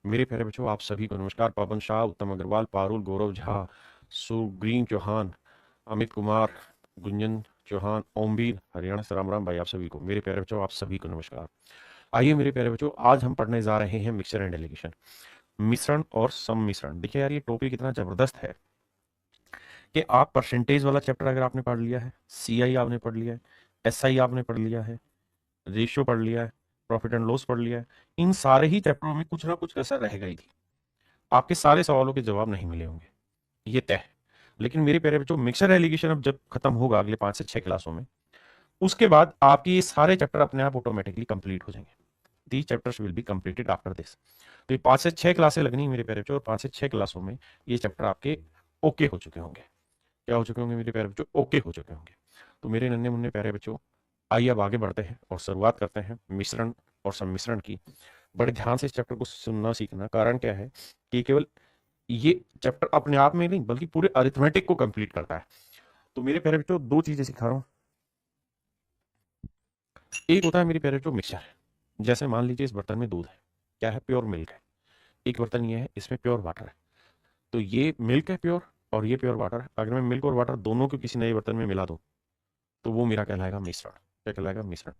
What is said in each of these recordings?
मेरे प्यारे बच्चों, आप सभी को नमस्कार। पवन शाह, उत्तम अग्रवाल, पारुल, गौरव झा, सुग्रीन चौहान, अमित कुमार, गुंजन चौहान, ओमवीर, हरियाणा से राम राम भाई। आप सभी को मेरे प्यारे बच्चों, आप सभी को नमस्कार। आइए मेरे प्यारे बच्चों, आज हम पढ़ने जा रहे हैं मिक्सचर एंड एलिगेशन, मिश्रण और सम्मिश्रण। देखिए यार, ये टॉपिक इतना जबरदस्त है कि आप परसेंटेज वाला चैप्टर अगर आपने पढ़ लिया है, सीआई आपने पढ़ लिया है, एसआई आपने पढ़ लिया है, रेशियो पढ़ लिया है, प्रॉफिट एंड लॉस पढ़ लिया है, इन सारे ही चैप्टरों में कुछ ना कुछ कसर रह गई थी। आपके सारे सवालों के जवाब नहीं मिले होंगे, ये तय है। लेकिन मेरे प्यारे बच्चों, मिक्सर एलिगेशन अब जब खत्म होगा अगले 5 से 6 क्लासों में, उसके बाद आपके ये सारे चैप्टर अपने आप ऑटोमेटिकली कंप्लीट हो जाएंगे। The chapters will be completed after this. तो ये 5 से 6 क्लासें लगनी मेरे प्यारे बच्चों, और 5 से 6 क्लासों में ये चैप्टर आपके ओके हो चुके होंगे। क्या हो चुके होंगे मेरे प्यारे बच्चों? ओके हो चुके होंगे। तो मेरे नन्हे मुन्ने प्यारे बच्चों, आइए अब आगे बढ़ते हैं और शुरुआत करते हैं मिश्रण और सम्मिश्रण की। बड़े ध्यान से इस चैप्टर को सुनना सीखना। कारण क्या है कि केवल ये चैप्टर अपने आप में नहीं बल्कि पूरे अरिथमेटिक को कंप्लीट करता है। तो मेरे प्यारे बच्चों, दो चीजें सिखा रहा हूं। एक होता है मेरे प्यारे बच्चों मिक्सचर। जैसे मान लीजिए इस बर्तन में दूध है, क्या है? प्योर मिल्क है। एक बर्तन ये है, इसमें प्योर वाटर है। तो ये मिल्क है प्योर, और ये प्योर वाटर है। अगर मैं मिल्क और वाटर दोनों को किसी नए बर्तन में मिला दूं, तो वो मेरा कहलाएगा मिश्रण। क्या कहलाएगा? मिश्रण।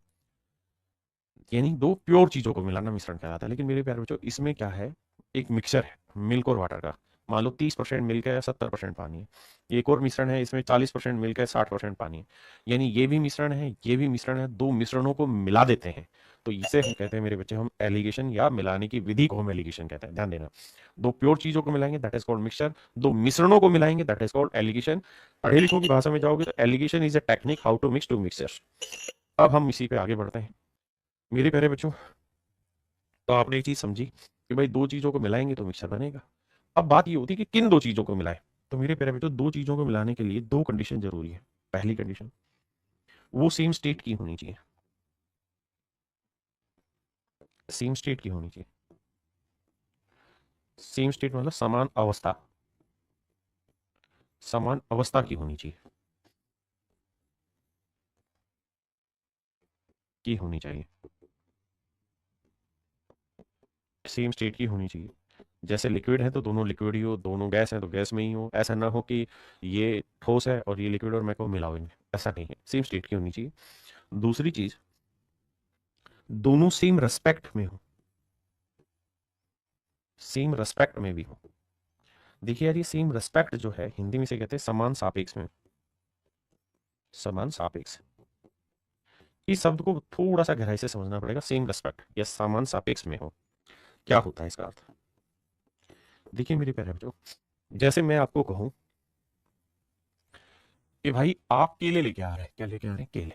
यानी दो प्योर चीजों को मिलाना मिश्रण कहलाता है। लेकिन मेरे प्यारे बच्चों, इसमें क्या है? एक मिक्सचर है मिल्क और वाटर का। मान लो 30% मिल्क है, 70% पानी है। एक और मिश्रण है, इसमें 40% मिल्क है, 60% पानी है। यानी ये भी मिश्रण है, ये भी मिश्रण है। दो मिश्रणों को मिला देते हैं, तो इसे हम कहते हैं मेरे बच्चे, हम एलिगेशन या मिलाने की विधि को हम एलिगेशन कहते हैं। ध्यान देना, दो प्योर चीजों को मिलाएंगे दैट इज कॉल्ड मिक्सचर, दो मिश्रणों को मिलाएंगे दैट इज कॉल्ड एलिगेशन। पढ़े लिखों की भाषा में जाओगे तो alligation is a technique how to mix two mixture. अब हम इसी पे आगे बढ़ते हैं मेरे प्यारे बच्चों। तो आपने एक चीज समझी कि भाई दो चीजों को मिलाएंगे तो मिक्सर बनेगा। अब बात ये होती है कि किन दो चीजों को मिलाएं। तो मेरे प्यारे बेटो, दो चीजों को मिलाने के लिए दो कंडीशन जरूरी है। पहली कंडीशन, वो सेम स्टेट की होनी चाहिए। सेम स्टेट की होनी चाहिए। सेम स्टेट मतलब समान अवस्था, समान अवस्था की होनी चाहिए, की होनी चाहिए। सेम स्टेट की होनी चाहिए। जैसे लिक्विड है तो दोनों लिक्विड ही हो, दोनों गैस है तो गैस में ही हो। ऐसा ना हो कि ये ठोस है और ये लिक्विड और मैं को मिलाओ इनमें, ऐसा नहीं है। सेम स्टेट की होनी चाहिए। दूसरी चीज, दोनों सेम रेस्पेक्ट में हो, सेम रेस्पेक्ट में भी हो। देखिए यार, ये सेम रेस्पेक्ट जो है हिंदी में से कहते हैं समान सापेक्ष में। समान सापेक्ष, इस शब्द को थोड़ा सा गहराई से समझना पड़ेगा। सेम रेस्पेक्ट या समान सापेक्ष में हो, क्या होता है इसका अर्थ? देखिए मेरे प्यारे बच्चों, जैसे मैं आपको कहूं कि भाई आप केले लेके आ रहे हैं, क्या लेके आ रहे हैं? केले।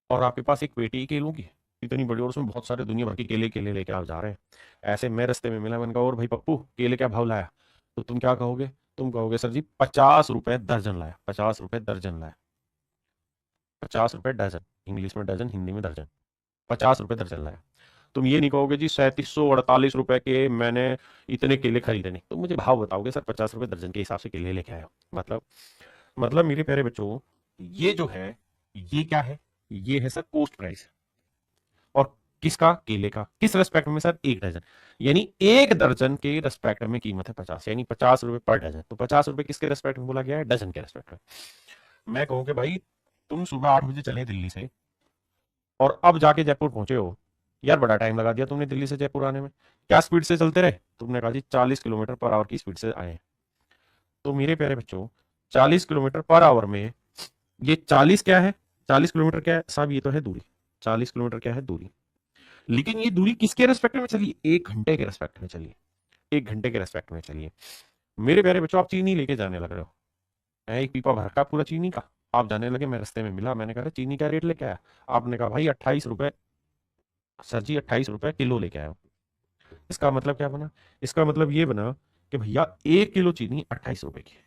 और आपके पास एक पेटी ही केलों की इतनी बड़ी, और उसमें बहुत सारे दुनिया भर के केले केले लेके आप जा रहे हैं। ऐसे मैं रास्ते में मिला, मैंने कहा और भाई पप्पू, केले क्या भाव लाया? तो तुम क्या कहोगे? तुम कहोगे सर जी 50 रुपए दर्जन लाया, 50 रुपए दर्जन लाया। 50 रुपए डजन, इंग्लिश में डजन, हिंदी में दर्जन। 50 रुपए दर्जन लाया। तुम ये नहीं कहोगे जी 3748 रुपए के मैंने इतने केले खरीदे। नहीं, तुम मुझे भाव बताओगे सर 50 रुपए दर्जन के हिसाब से केले लेके आए हो। मतलब मेरे प्यारे बच्चों, ये जो है, ये क्या है? ये है सर कॉस्ट प्राइस। और किसका? केले का। किस रेस्पेक्ट में सर? एक डजन। यानी एक दर्जन के रेस्पेक्ट में कीमत है 50, यानी 50 रुपए पर डजन। तो 50 रुपए किसके रेस्पेक्ट में बोला गया है? डजन के रेस्पेक्ट में। मैं कहूँ कि भाई तुम सुबह 8 बजे चले दिल्ली से, और अब जाके जयपुर पहुंचे हो। यार बड़ा टाइम लगा दिया तुमने दिल्ली से जयपुर आने में। क्या स्पीड से चलते रहे? तुमने कहा जी 40 किलोमीटर पर आवर की स्पीड से आए हैं। तो मेरे प्यारे बच्चों, 40 किलोमीटर पर आवर में ये 40 क्या है? 40 किलोमीटर क्या है साहब? ये तो है दूरी। 40 किलोमीटर क्या है? दूरी। लेकिन ये दूरी किसके रेस्पेक्ट में चली? 1 घंटे के रेस्पेक्ट में चली। 1 घंटे के रेस्पेक्ट में चलिए। मेरे प्यारे बच्चों, आप चीनी लेके जाने लग रहे हो, एक पीपा भर का पूरा चीनी का। आप जाने लगे, मैं रास्ते में मिला, मैंने कहा चीनी का रेट लेके आया? आपने कहा भाई 28 रुपए। सर जी 28 रुपए किलो लेके आया। इसका मतलब क्या बना? इसका मतलब ये बना कि भैया 1 किलो चीनी 28 रुपए की।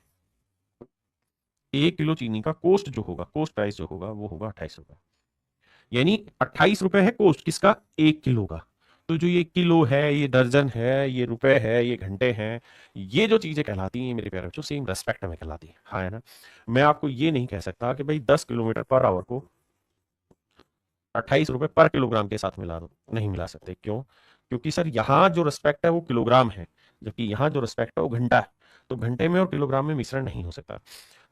1 किलो चीनी का कॉस्ट जो होगा, कॉस्ट प्राइस जो होगा, वो होगा 28 रुपए। यानी 28 रुपए है कॉस्ट किसका? 1 किलो का। तो जो ये किलो है, ये दर्जन है, ये रुपए है, ये घंटे हैं, ये जो चीजें कहलाती हैं मेरे प्यारे बच्चों, सेम रेस्पेक्ट में कहलाती है। हाँ है ना? मैं आपको ये नहीं कह सकता कि भाई 10 किलोमीटर पर आवर को ₹28 पर किलोग्राम के साथ मिला दो, नहीं मिला सकते। क्यों? क्योंकि सर यहाँ जो रिस्पेक्ट है वो किलोग्राम है, जबकि यहाँ जो रिस्पेक्ट है वो घंटा है। तो घंटे में और किलोग्राम में मिश्रण नहीं हो सकता।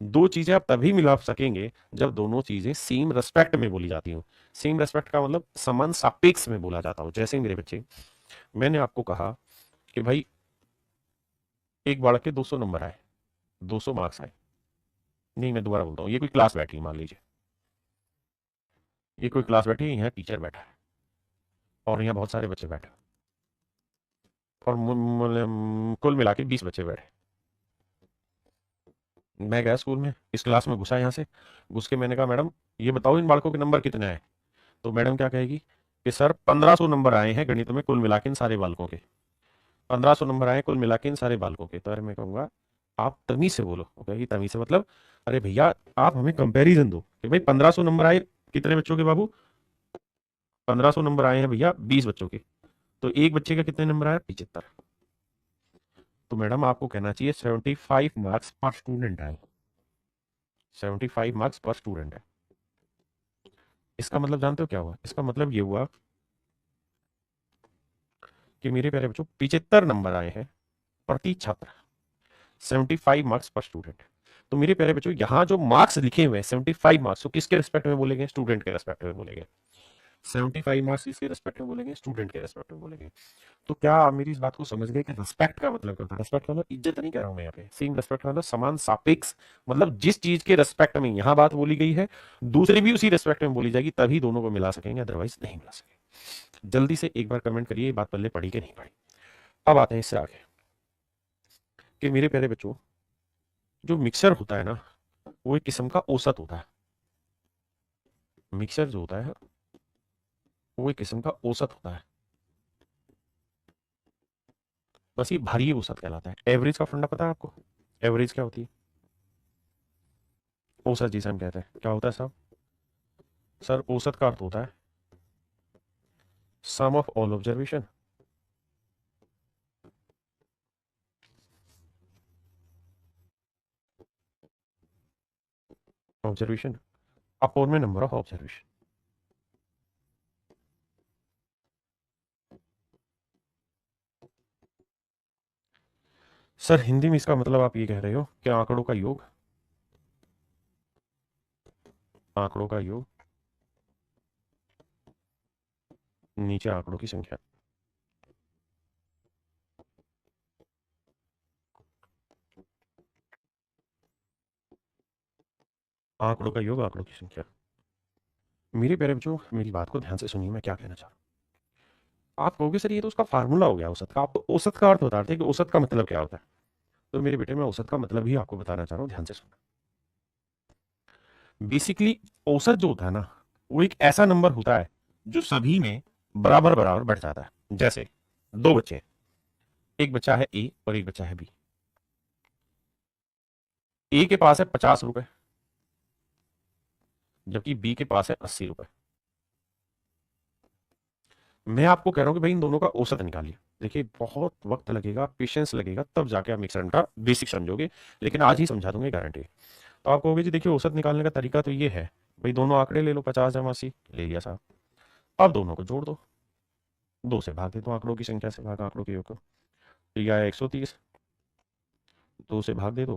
दो चीजें आप तभी मिला सकेंगे जब दोनों चीजें सेम रेस्पेक्ट में बोली जाती हो। सेम रेस्पेक्ट का मतलब समान सापेक्ष में बोला जाता हो। जैसे मेरे बच्चे, मैंने आपको कहा कि भाई एक बालक के 200 नंबर आए, 200 मार्क्स आए। नहीं, मैं दोबारा बोलता हूँ, ये कोई क्लास बैठी है, मान लीजिए ये कोई क्लास बैठी है, यहाँ टीचर बैठा है और यहाँ बहुत सारे बच्चे बैठे और कुल मिला के 20 बच्चे बैठे। मैं गया स्कूल में, इस क्लास में घुसा, यहाँ से घुस के मैंने कहा मैडम ये बताओ इन बालकों के नंबर कितने आए। तो मैडम क्या कहेगी कि सर 1500 नंबर आए हैं गणित में कुल मिला के इन सारे बालकों के, 1500 नंबर आए कुल मिला के इन सारे बालकों के। तो अरे मैं कहूँगा आप तमीज से बोलो। वो कहेगी तमीज से मतलब, अरे भैया आप हमें कंपैरिजन दो कि भाई 1500 नंबर आए कितने बच्चों के बाबू, 1500 नंबर आए हैं भैया 20 बच्चों के, तो एक बच्चे का कितने नंबर आया, 75। तो मैडम आपको कहना चाहिए 75 मार्क्स पर स्टूडेंट आए, 75 मार्क्स पर स्टूडेंट है। इसका मतलब जानते हो क्या हुआ? इसका मतलब ये हुआ कि मेरे प्यारे बच्चों 75 नंबर आए हैं प्रति छात्र, 75 मार्क्स पर स्टूडेंट। तो मेरे प्यारे बच्चों यहाँ जो मार्क्स लिखे हुए हैं 75 मार्क्स, तो किसके रिस्पेक्ट में बोलेंगे? स्टूडेंट के रिस्पेक्ट में बोलेंगे। 75 मार्क्स किसके रिस्पेक्ट में बोलेंगे? स्टूडेंट के रिस्पेक्ट में बोलेंगे। तो क्या आप मेरी इस बात को समझ गए कि रिस्पेक्ट का मतलब क्या होता है? रिस्पेक्ट का मतलब इज्जत नहीं कह रहा हूं मैं यहाँ पे, सेम रिस्पेक्ट का मतलब समान सापेक्ष। मतलब जिस चीज के रिस्पेक्ट में यहाँ बात बोली गई है, दूसरी भी उसी रिस्पेक्ट में बोली जाएगी, तभी दोनों को मिला सकेंगे, अदरवाइज नहीं मिला सकेंगे। जल्दी से एक बार कमेंट करिए, ये बात पहले पढ़ी कि नहीं पढ़ी। अब आते हैं इससे आगे कि मेरे प्यारे बच्चों जो मिक्सर होता है ना, वो एक किस्म का औसत होता है। मिक्सर जो होता है वो एक किस्म का औसत होता है, बस ये भारी औसत कहलाता है। एवरेज का फंडा पता है आपको? एवरेज क्या होती है? औसत जिसे हम कहते हैं, क्या होता है साहब? सर औसत का अर्थ होता है sum of all observation. Observation upon में number of observation. Sir Hindi में इसका मतलब आप ये कह रहे हो कि आंकड़ों का योग, आंकड़ों का योग नीचे आंकड़ों की संख्या। आंकड़ों का योग आंकड़ों की संख्या। मेरे प्यारे बच्चों मेरी बात को ध्यान से सुनिए, मैं क्या कहना चाह रहा हूं। आप कहोगे सर ये तो उसका फार्मूला हो गया औसत का, आपको औसत का अर्थ बता रहे थे कि औसत का मतलब क्या होता है। तो मेरे बेटे मैं औसत का मतलब ही आपको बताना चाह रहा हूं, ध्यान से सुनना। बेसिकली औसत जो होता है ना, वो एक ऐसा नंबर होता है जो सभी में बराबर बराबर बढ़ जाता है। जैसे दो बच्चे हैं, एक बच्चा है ए और एक बच्चा है बी। ए के पास है 50 रुपए, जबकि बी के पास है 80 रुपए। मैं आपको कह रहा हूं कि भाई इन दोनों का औसत निकालिए। देखिए बहुत वक्त लगेगा, पेशेंस लगेगा, तब जाके आप मिश्रण का बेसिक समझोगे, लेकिन आज ही समझा दूंगा, गारंटी। तो आप कहोगे जी देखिए औसत निकालने का तरीका तो ये है, भाई दोनों आंकड़े ले लो, 50 जमा 80 ले लिया साहब। अब दोनों को जोड़ दो, दो से भाग दे दो, आंकड़ों की संख्या से भाग आंकड़ों के योग को, तो यह आया 130, दो से भाग दे दो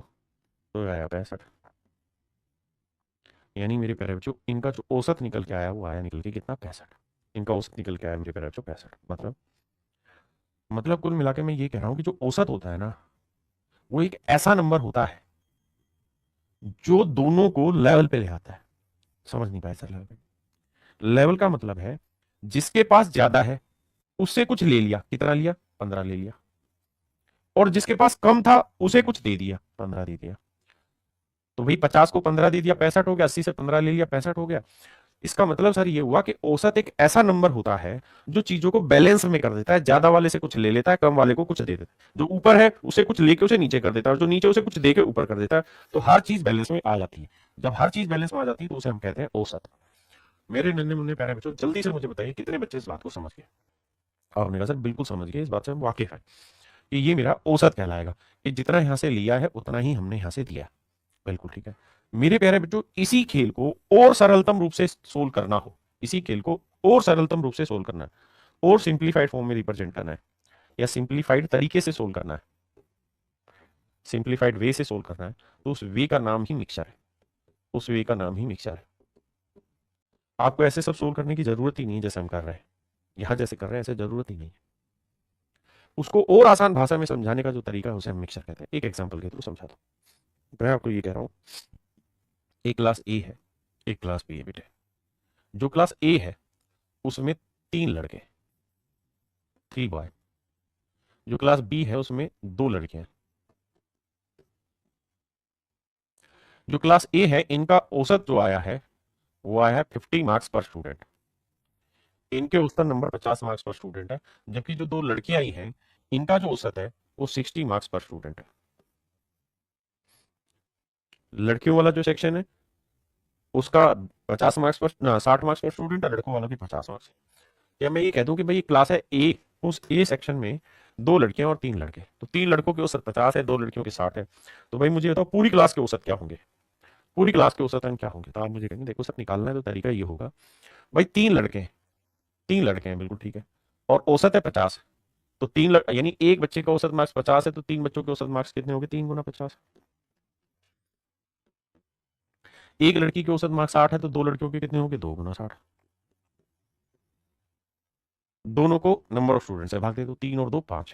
तो आया 65। यानी मेरे प्यारे बच्चों इनका जो औसत निकल के आया वो आया निकल के कितना? 65। इनका औसत निकल के आया मेरे प्यारे बच्चों 65। मतलब कुल मिला के मैं ये कह रहा हूं कि जो औसत होता है ना, वो एक ऐसा नंबर होता है जो दोनों को लेवल पे ले आता है। समझ नहीं पाए सर? लेवल, लेवल का मतलब है जिसके पास ज्यादा है उससे कुछ ले लिया, कितना लिया? 15 ले लिया, और जिसके पास कम था उसे कुछ दे दिया, 15 दे दिया। तो भाई 50 को 15 दे दिया 65 हो गया, 80 से 15 ले लिया 65 हो गया। इसका मतलब सर ये हुआ कि औसत एक ऐसा नंबर होता है जो चीजों को बैलेंस में कर देता है। ज्यादा वाले से कुछ ले लेता है, कम वाले को कुछ दे देता है, जो ऊपर है उसे कुछ लेके उसे नीचे कर देता है, और जो नीचे उसे कुछ देके ऊपर कर देता है। तो हर चीज बैलेंस में आ जाती है। जब हर चीज बैलेंस में आ जाती है तो उसे हम कहते हैं औसत। मेरे नन्हे मुन्ने प्यारे बच्चों जल्दी से मुझे बताइए कितने बच्चे इस बात को समझ गए? आपने कहा सर बिल्कुल समझ गए, इस बात से हम वाकिफ है कि ये मेरा औसत कहलाएगा, कि जितना यहां से लिया है उतना ही हमने यहां से दिया। बिल्कुल ठीक है। मेरे प्यारे बच्चों इसी खेल को और सरलतम रूप से सोल्व करना हो इसी खेल को और सरलतम रूप से सोल्व करना है और सिंप्लीफाइड फॉर्म में रिप्रेजेंट करना है या सिंप्लीफाइड तरीके से सोल्व करना है, सिंप्लीफाइड वे से सोल्व करना है, तो उस वे का नाम ही मिक्सचर है, उस वे का नाम ही मिक्सचर है। आपको ऐसे सब सोल्व करने की जरूरत ही नहीं है जैसे हम कर रहे हैं यहां, जैसे कर रहे हैं ऐसे जरूरत ही नहीं है। उसको और आसान भाषा में समझाने का जो तरीका है उसे हम मिक्सचर कहते हैं। एक एग्जांपल के थ्रू समझा दो। मैं आपको ये कह रहा हूं, एक क्लास ए है, एक क्लास बी है बेटे। जो क्लास ए है उसमें 3 लड़के, 3 बॉय। जो क्लास बी है उसमें 2 लड़के हैं। जो क्लास ए है इनका औसत जो आया है वो आया है 50 मार्क्स पर स्टूडेंट। इनके औसत नंबर 50 मार्क्स पर स्टूडेंट है, जबकि जो 2 लड़कियां आई हैं इनका जो औसत है वो 60 मार्क्स पर स्टूडेंट है। लड़कियों वाला जो सेक्शन है उसका 50 मार्क्स पर 60 मार्क्स पर स्टूडेंट है, लड़कों वाला भी 50 मार्क्स। या मैं ये कह दूं कि भाई ये क्लास है ए, उस ए सेक्शन में 2 लड़कियां और 3 लड़के, तो 3 लड़कों के औसत 50 है, 2 लड़कियों के 60 है। तो भाई मुझे बताओ पूरी क्लास के औसत क्या होंगे, पूरी क्लास के औसत क्या होंगे। तो आप मुझे कहेंगे देखो सर निकालना है तो तरीका ये होगा, भाई 3 लड़के, 3 लड़के हैं बिल्कुल ठीक है, और औसत है 50। तो यानी एक बच्चे का औसत मार्क्स 50 है, तो 3 बच्चों के औसत मार्क्स कितने होंगे, 3 गुना 50। एक लड़की के औसत मार्क्स 60 है, तो 2 लड़कियों के कितने होंगे, 2 गुना 60। दोनों को नंबर ऑफ स्टूडेंट्स है भाग दे दो, 3 और 2 5,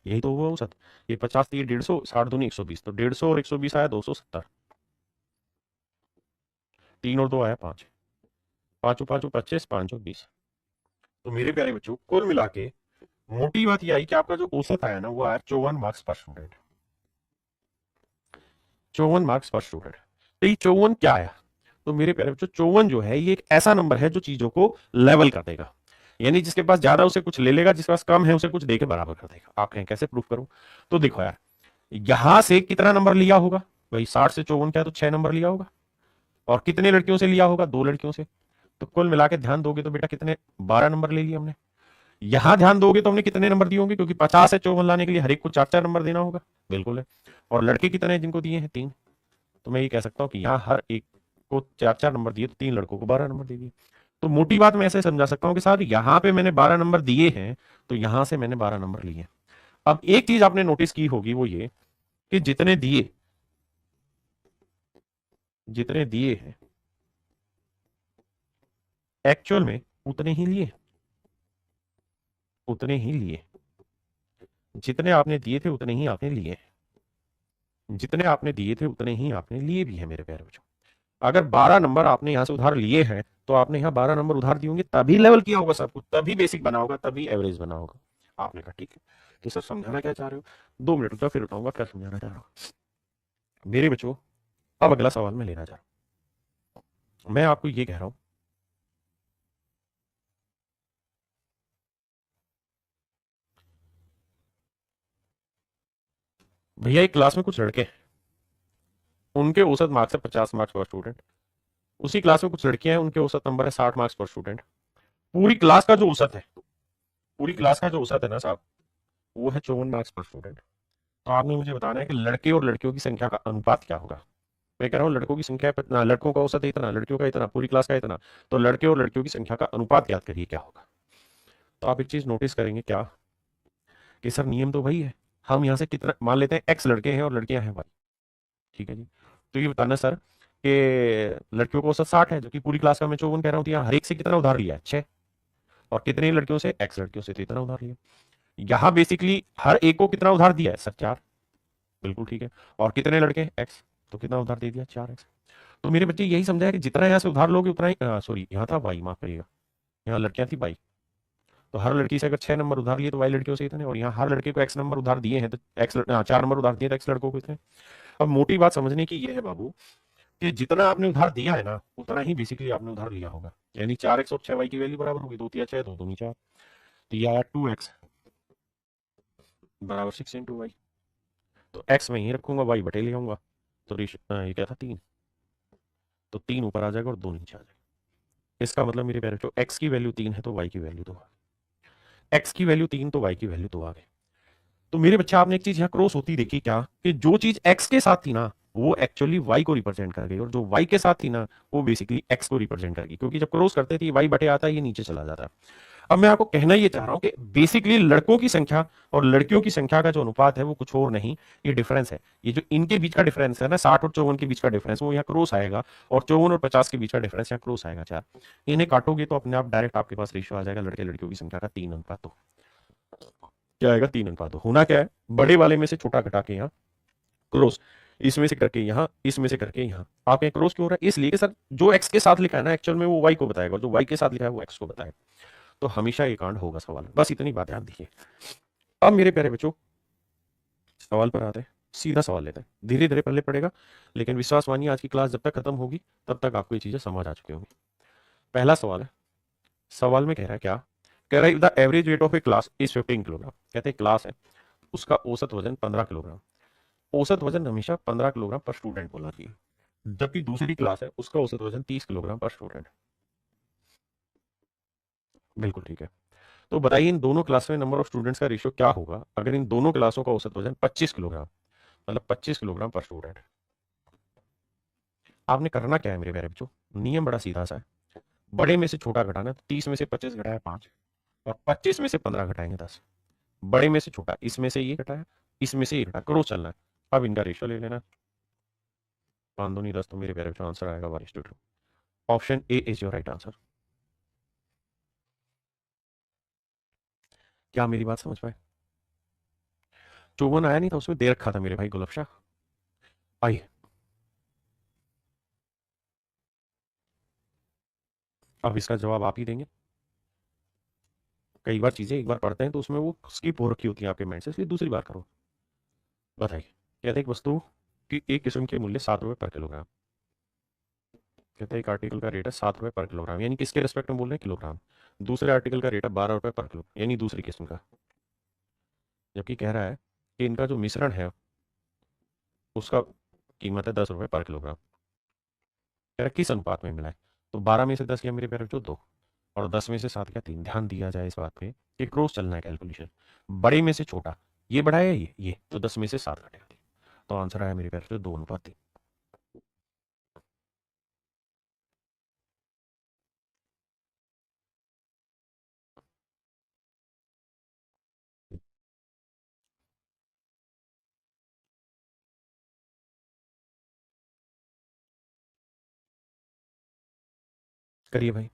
यही तो हुआ औसत। ये 50 थी, 150, 60 दूनी 120, तो 150 और 120 आया 270। 3 और 2 आया 5, 5 5 25, 5 और 20। तो मेरे प्यारे बच्चों कुल मिला के मोटी बात यह आई कि आपका जो औसत आया ना वो आया 54 मार्क्स पर स्टूडेंट, 54 मार्क्स पर स्टूडेंट। तो ये 54 क्या आया, तो मेरे प्यारे बच्चों 54 जो है ये एक ऐसा नंबर है जो चीजों को लेवल कर देगा, यानी जिसके पास ज्यादा उसे कुछ ले लेगा, जिसके पास कम है उसे कुछ देकर बराबर कर देगा। आप कहें कैसे प्रूफ करूं, तो देखो यार यहां से कितना नंबर लिया होगा, भाई 60 से 54 क्या है, तो 6 नंबर लिया होगा। और कितने लड़कियों से लिया होगा, 2 लड़कियों से। तो कुल मिला के ध्यान दोगे तो बेटा कितने, 12 नंबर ले लिए हमने। यहां ध्यान दोगे तो हमने कितने नंबर दिए होंगे, क्योंकि 50 से 54 लाने के लिए हर एक को 4 4 नंबर देना होगा, बिल्कुल है। और लड़के कितने हैं जिनको दिए हैं, 3। तो मैं ये कह सकता हूँ कि यहाँ हर एक को 4 4 नंबर दिए, तो 3 लड़कों को 12 नंबर दे दिए। तो मोटी बात मैं ऐसे समझा सकता हूँ कि सर यहाँ पे मैंने 12 नंबर दिए हैं, तो यहां से मैंने 12 नंबर लिए। अब एक चीज आपने नोटिस की होगी वो ये कि जितने दिए हैं एक्चुअल में उतने ही लिए, उतने ही लिए। जितने आपने दिए थे उतने ही आपने लिए, जितने आपने दिए थे उतने ही आपने लिए भी है मेरे प्यारे बच्चों। अगर 12 नंबर आपने यहां से उधार लिए हैं तो आपने यहाँ 12 नंबर उधार दिए होंगे, तभी लेवल किया होगा सब कुछ, तभी बेसिक बना होगा, तभी एवरेज बना होगा। आपने कहा ठीक है, तो सर समझाना क्या चाह रहे हो, 2 मिनट रुका फिर बताऊंगा क्या समझाना चाह रहा हूं मेरे बच्चों। अब अगला सवाल मैं लेना चाह रहा हूं, मैं आपको ये कह रहा हूं, भैया एक क्लास में कुछ लड़के हैं, उनके औसत मार्क्स है 50 मार्क्स पर स्टूडेंट। उसी क्लास में कुछ लड़कियां हैं, उनके औसत नंबर है 60 मार्क्स पर स्टूडेंट। पूरी क्लास का जो औसत है, पूरी क्लास का जो औसत है ना साहब, वो है 54 मार्क्स पर स्टूडेंट। तो आपने मुझे बताना है कि लड़के और लड़कियों की संख्या का अनुपात क्या होगा। मैं कह रहा हूँ लड़कों की संख्या इतना, लड़कों का औसत इतना, लड़कियों का इतना, पूरी क्लास का इतना, तो लड़के और लड़कियों की संख्या का अनुपात याद करिए क्या होगा। तो आप एक चीज नोटिस करेंगे क्या, कि सर नियम तो वही है, हम यहाँ से कितना मान लेते हैं, एक्स लड़के हैं और लड़कियां हैं वाई, ठीक है जी। तो ये बताना सर कि लड़कियों का औसत 60 है, जो कि पूरी क्लास का मैं 54 कह रहा हूँ, तो यहाँ हर एक से कितना उधार लिया है, 6। और कितने लड़कियों से, एक्स लड़कियों से, तो इतना उधार लिया। यहाँ बेसिकली हर एक को कितना उधार दिया है सर, 4, बिल्कुल ठीक है। और कितने लड़के, एक्स, तो कितना उधार दे दिया, 4x। तो मेरे बच्चे यही समझा है कि जितना यहाँ से उधार लोगे उतना ही, सॉरी यहाँ था वाई, माफ करिएगा, यहाँ लड़कियां थी बाई। तो हर लड़की से अगर 6 नंबर उधार लिए तो वाई लड़कियों से इतने, और यहाँ हर लड़के को एक्स नंबर उधार दिए हैं तो 4 नंबर उधार दिए तो एक्स लड़कों को इतने। अब मोटी बात समझने की ये है बाबू, कि जितना आपने उधार दिया है ना उतना ही बेसिकली आपने उधार लिया होगा, यानी 4x और 6y की वैल्यू बराबर होगी, 2 3 6 2 2 4, तो ये आया 2x बराबर 6 × y। तो x में ही रखूंगा, y बटे ले आऊंगा, तो ये क्या था 3, तो 3 ऊपर आ जाएगा और 2 नीचे आ जाएगा। इसका मतलब मेरे प्यारे बच्चों x की वैल्यू 3 है तो y की वैल्यू 2 आ गई, x की वैल्यू 3 तो y की वैल्यू 2 आ गई। तो मेरे बच्चे आपने एक चीज यहाँ क्रॉस होती देखी क्या, कि जो चीज x के साथ थी ना वो एक्चुअली वाई को रिप्रेजेंट कर गई, और जो वाई के साथ थी ना वो बेसिकली एक्स को रिप्रेजेंट करेगी, क्योंकि जब क्रॉस करते थे वाई बटे आता है, ये नीचे चला जाता है। अब मैं आपको कहना ये चाह रहा हूं कि बेसिकली लड़कों की संख्या और लड़कियों की संख्या का जो अनुपात है वो कुछ और नहीं, ये डिफरेंस है। ये जो इनके बीच का डिफरेंस है ना, 60 और 54 के बीच का डिफरेंस, वो यहाँ क्रॉस आएगा, और 54 और 50 के बीच का डिफरेंस यहाँ क्रॉस आएगा। चार इन्हें काटोगे तो अपने आप डायरेक्ट आपके पास रेशियो आ जाएगा लड़के लड़कियों की संख्या का 3 अनुपात। तो क्या आएगा? 3 अनुपात। तो होना क्या है, बड़े वाले में से छोटा घटा के यहाँ क्रॉस, इसमें से करके यहाँ, इसमें से करके यहाँ। आप यहाँ क्रॉस क्यों हो रहा है? इसलिए कि सर जो एक्स के साथ लिखा है ना एक्चुअल में वो वाई को बताएगा, और जो वाई के साथ लिखा है वो एक्स को बताएगा। तो हमेशा ये कांड होगा सवाल में। बस इतनी बात याद दीजिए। अब मेरे प्यारे बच्चों सवाल पर आते हैं, सीधा सवाल लेते हैं, धीरे धीरे पढ़ले पड़ेगा, लेकिन विश्वास मानिए आज की क्लास जब तक खत्म होगी तब तक आपको ये चीजें समझ आ चुकी होंगी। पहला सवाल है, सवाल में कह रहा है क्या, कह रहा है the average weight of A class is 15 kilogram. कहते हैं क्लास है, उसका औसत वजन 15 किलोग्राम। औसत वजन हमेशा 15 किलोग्राम पर स्टूडेंट बोलना चाहिए, जबकि दूसरी क्लास है उसका औसत वजन 30 किलोग्राम पर स्टूडेंट। बिल्कुल ठीक है। तो बताइए इन दोनों क्लास में नंबर ऑफ स्टूडेंट्स का रेशियो क्या होगा अगर इन दोनों क्लासों का औसत वजन 25 किलोग्राम, मतलब 25 किलोग्राम पर स्टूडेंट। आपने करना क्या है मेरे प्यारे बच्चों, नियम बड़ा सीधा सा है, बड़े में से छोटा घटाना। 30 में से 25 घटाया 5, और 25 में से 15 घटाएंगे 10। बड़े में से छोटा, इसमें से ये घटाया, इसमें से ये घटा, क्रॉस चलना है। अब इनका रेशियो ले लेना, 5 दूनी 10, तो मेरे प्यारे बच्चों आंसर आएगा 1:2। Option A is your right answer. क्या मेरी बात समझ पाए? 54 आया नहीं था, उसमें दे रखा था मेरे भाई गुलाब शाह। आइए अब इसका जवाब आप ही देंगे। कई बार चीजें एक बार पढ़ते हैं तो उसमें वो स्किप हो रखी होती है आपके माइंड से, इसलिए दूसरी बार करो। बताइए, कहते हैं एक वस्तु की एक किस्म के मूल्य 7 रुपए पर किलोग्राम। कहते हैं एक आर्टिकल का रेट है 7 रुपए पर किलोग्राम, यानी किसके रेस्पेक्ट में बोल रहे हैं? किलोग्राम। दूसरे आर्टिकल का रेट है 12 रुपए पर किलो, यानी दूसरी किस्म का। जबकि कह रहा है कि इनका जो मिश्रण है उसका कीमत है 10 रुपए पर किलोग्राम। कह रहा है किस अनुपात में मिला है? तो 12 में से 10 क्या मेरे प्यारे, जो 2, और 10 में से 7 क्या 3। ध्यान दिया जाए इस बात पे कि क्रॉस चलना है कैलकुलेशन। बड़े में से छोटा, ये बड़ा है ये तो 10 में से 7 घटेगा। तो आंसर आया मेरे प्यारे 2 अनुपात 3। करिए भाई।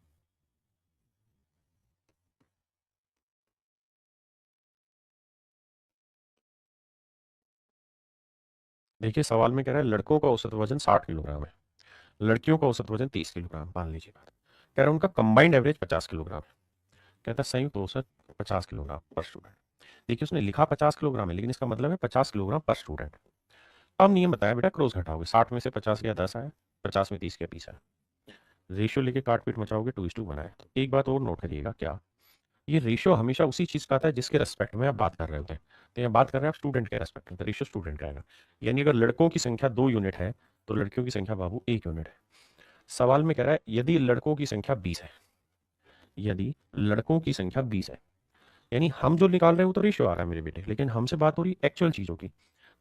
देखिए सवाल में कह रहा है लड़कों का औसत वजन 60 किलोग्राम है, लड़कियों का औसत वजन 30 किलोग्राम, मान लीजिए बात। कह रहा है उनका कंबाइंड एवरेज 50 किलोग्राम है। कहता है संयुक्त औसत 50 किलोग्राम पर स्टूडेंट। देखिए उसने लिखा 50 किलोग्राम है, लेकिन इसका मतलब है 50 किलोग्राम पर स्टूडेंट। अब नियम बताया बेटा, क्रॉस घटाओगे, 60 में से 50 गया 10 आया, 50 में 30 गया 20 आया, रेशियो लेके काट पीट मचाओगे 2:2 बनाए। तो एक बात और नोट करिएगा, क्या ये रेशियो हमेशा उसी चीज का आता है जिसके रेस्पेक्ट में आप बात कर रहे होते हैं। तो यहाँ बात कर रहे हैं आप स्टूडेंट के रेस्पेक्ट में, तो रेशियो स्टूडेंट का आएगा। यानी अगर लड़कों की संख्या 2 यूनिट है तो लड़कियों की संख्या बाबू 1 यूनिट है। सवाल में कह रहा है यदि लड़कों की संख्या 20 है, यदि लड़कों की संख्या 20 है, यानी हम जो निकाल रहे हैं वो तो रेशियो आ रहा है मेरे बेटे, लेकिन हमसे बात हो रही है एक्चुअल चीजों की।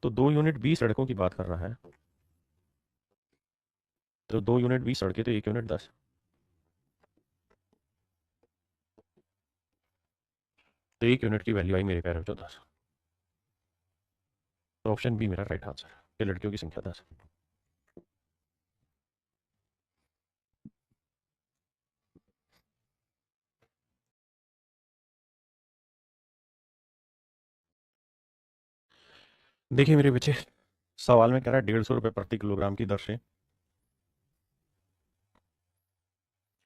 तो 2 यूनिट 20 लड़कों की बात कर रहा है, तो 2 यूनिट 20 लड़के, तो 1 यूनिट 10। तो 1 यूनिट की वैल्यू आई मेरे प्यारे बच्चों 10। तो ऑप्शन बी मेरा राइट आंसर है कि लड़कियों की संख्या 10। देखिए मेरे बच्चे, सवाल में कह रहा है 150 रुपए प्रति किलोग्राम की दर से,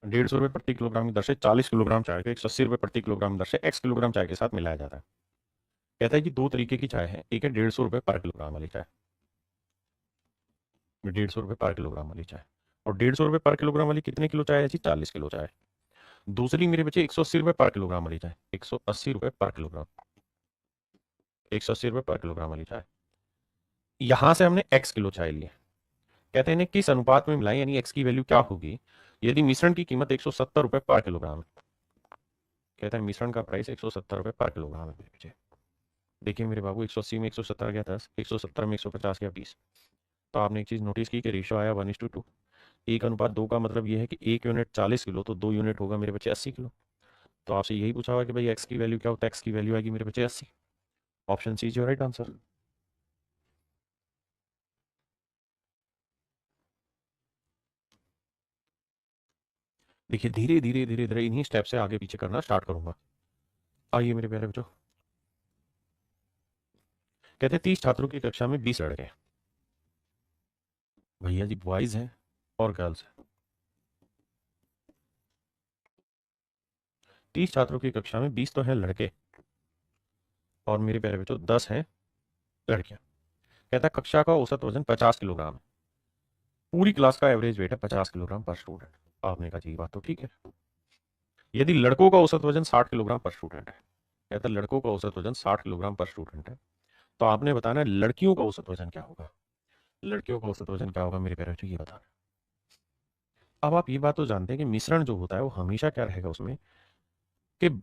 150 रुपए प्रति किलोग्राम की दर से 40 किलोग्राम चाय को 180 रुपए प्रति किलोग्राम दर से x किलोग्राम चाय के साथ मिलाया जाता है। कहता है कि दो तरीके की चाय है, एक है 150 रुपए पर किलोग्राम वाली चाय, 150 रुपए पर किलोग्राम वाली चाय, और 150 रुपए पर किलोग्राम वाली कितने किलो चाय है जी? 40 किलो चाय। दूसरी मेरे बच्चे 180 रुपए पर किलोग्राम वाली चाय, 180 रुपए पर किलोग्राम, 180 रुपए पर किलोग्राम वाली चाय। यहां से हमने x किलो चाय ली है। कहते हैं इन्हें किस अनुपात में मिलाएं, यानी x की वैल्यू क्या होगी यदि मिश्रण की कीमत 170 रुपए पर किलोग्राम है। कहता है मिश्रण का प्राइस 170 रुपए पर किलोग्राम है मेरे बच्चे। देखिए मेरे बाबू, 180 में 170 गया 10, 170 में 150 गया 20, तो आपने एक चीज़ नोटिस की कि रेशियो आया 1:2। 1:2 का मतलब ये है कि 1 यूनिट 40 किलो, तो 2 यूनिट होगा मेरे बच्चे 80 किलो। तो आपसे यही पूछा हुआ कि भाई एक्स की वैल्यू क्या होता है, एक्स की वैल्यू आएगी मेरे बच्चे 80। Option C is your right answer. देखिए धीरे धीरे धीरे धीरे इन्हीं स्टेप से आगे पीछे करना स्टार्ट करूंगा। आइए मेरे प्यारे बच्चों, कहते हैं 30 छात्रों की कक्षा में 20 लड़के हैं। भैया जी बॉयज हैं और गर्ल्स हैं। 30 छात्रों की कक्षा में 20 तो हैं लड़के और मेरे प्यारे बच्चों 10 हैं लड़कियां। कहता है कक्षा का औसत वजन 50 किलोग्राम है। पूरी क्लास का एवरेज वेट है 50 किलोग्राम पर स्टूडेंट। आपने कहा जी बात तो ठीक है। यदि लड़कों का औसत वजन 60 किलोग्राम पर स्टूडेंट है, कहता है लड़कों का औसत वजन 60 किलोग्राम पर स्टूडेंट है, तो आपने बताना है लड़कियों का औसत वजन क्या होगा। लड़कियों का औसत वजन क्या होगा मेरे प्यारे बच्चों, ये बताना। अब आप ये बात तो जानते हैं कि मिश्रण जो होता है वो हमेशा क्या रहेगा उसमें, कि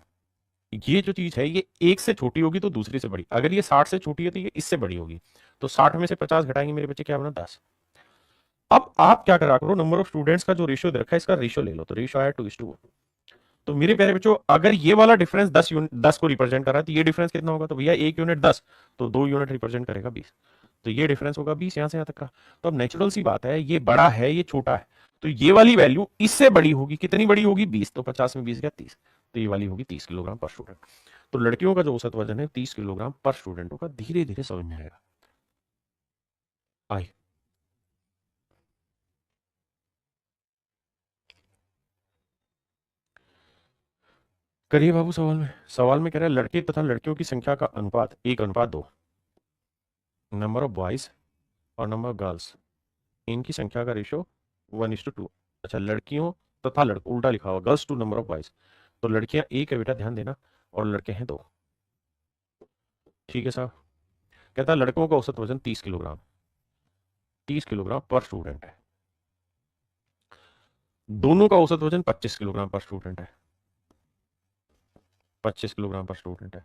ये जो चीज है ये एक से छोटी होगी तो दूसरी से बड़ी। अगर ये 60 से छोटी है तो ये इससे बड़ी होगी। तो 60 में से 50 घटाएंगे मेरे बच्चे, क्या बना 10। अब आप क्या करा करो, नंबर ऑफ स्टूडेंट्स का जो रेशियो दे रखा है इसका रेशियो ले लो। तो रेशियो आया 2:1। तो मेरे प्यारे बच्चों अगर ये वाला डिफरेंस 10 यूनिट 10 को रिप्रेजेंट कर रहा है तो ये डिफरेंस कितना होगा, तो भैया 1 यूनिट 10, तो 2 यूनिट रिप्रेजेंट करेगा 20। तो ये डिफरेंस होगा 20 यहां से यहां तक का। तो अब नेचुरल सी बात है, ये बड़ा है ये छोटा है, तो ये वाली वैल्यू इससे बड़ी होगी। कितनी बड़ी होगी, 20। तो 50 में 20 गया 30, तो ये वाली होगी 30 किलोग्राम पर स्टूडेंट। तो लड़कियों का जो औसत वजन है 30 किलोग्राम पर स्टूडेंट होगा। धीरे धीरे समझ में आएगा। आइए करिए बाबू सवाल में। सवाल में कह रहा है लड़के तथा लड़कियों की संख्या का अनुपात 1:2। नंबर ऑफ बॉयज और नंबर ऑफ गर्ल्स, इनकी संख्या का रेशियो 1:2। अच्छा लड़कियों तथा लड़कों, उल्टा लिखा हुआ, girls to number of boys. तो लड़कियां एक है बेटा, ध्यान देना, और लड़के हैं दो। ठीक है साहब। कहता है लड़कों का औसत वजन 30 किलोग्राम, 30 किलोग्राम पर स्टूडेंट है। दोनों का औसत वजन 25 किलोग्राम पर स्टूडेंट है, 25 किलोग्राम पर स्टूडेंट है।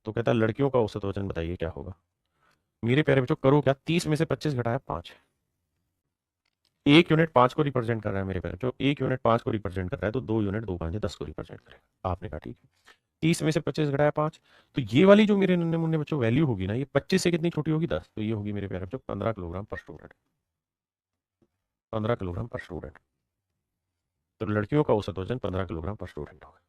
तो कहता है लड़कियों का औसत वजन बताइए क्या होगा। मेरे प्यारे बच्चों करो क्या, 30 में से 25 घटाया 5। 1 यूनिट 5 को रिप्रेजेंट कर रहा है मेरे प्यारे बच्चों, 1 यूनिट 5 को रिप्रेजेंट कर रहा है, तो 2 यूनिट 2 5 10 को रिप्रेजेंट करेगा। आपने कहा ठीक है। 30 में से 25 घटाया 5, तो ये वाली जो मेरे नन्हे मुन्ने बच्चों वैल्यू होगी ना, ये 25 से कितनी छोटी होगी, 10। तो ये होगी मेरे प्यारे बच्चों 15 किलोग्राम पर स्टूडेंट। 15 किलोग्राम पर स्टूडेंट। तो लड़कियों का औसत वजन 15 किलोग्राम पर स्टूडेंट होगा।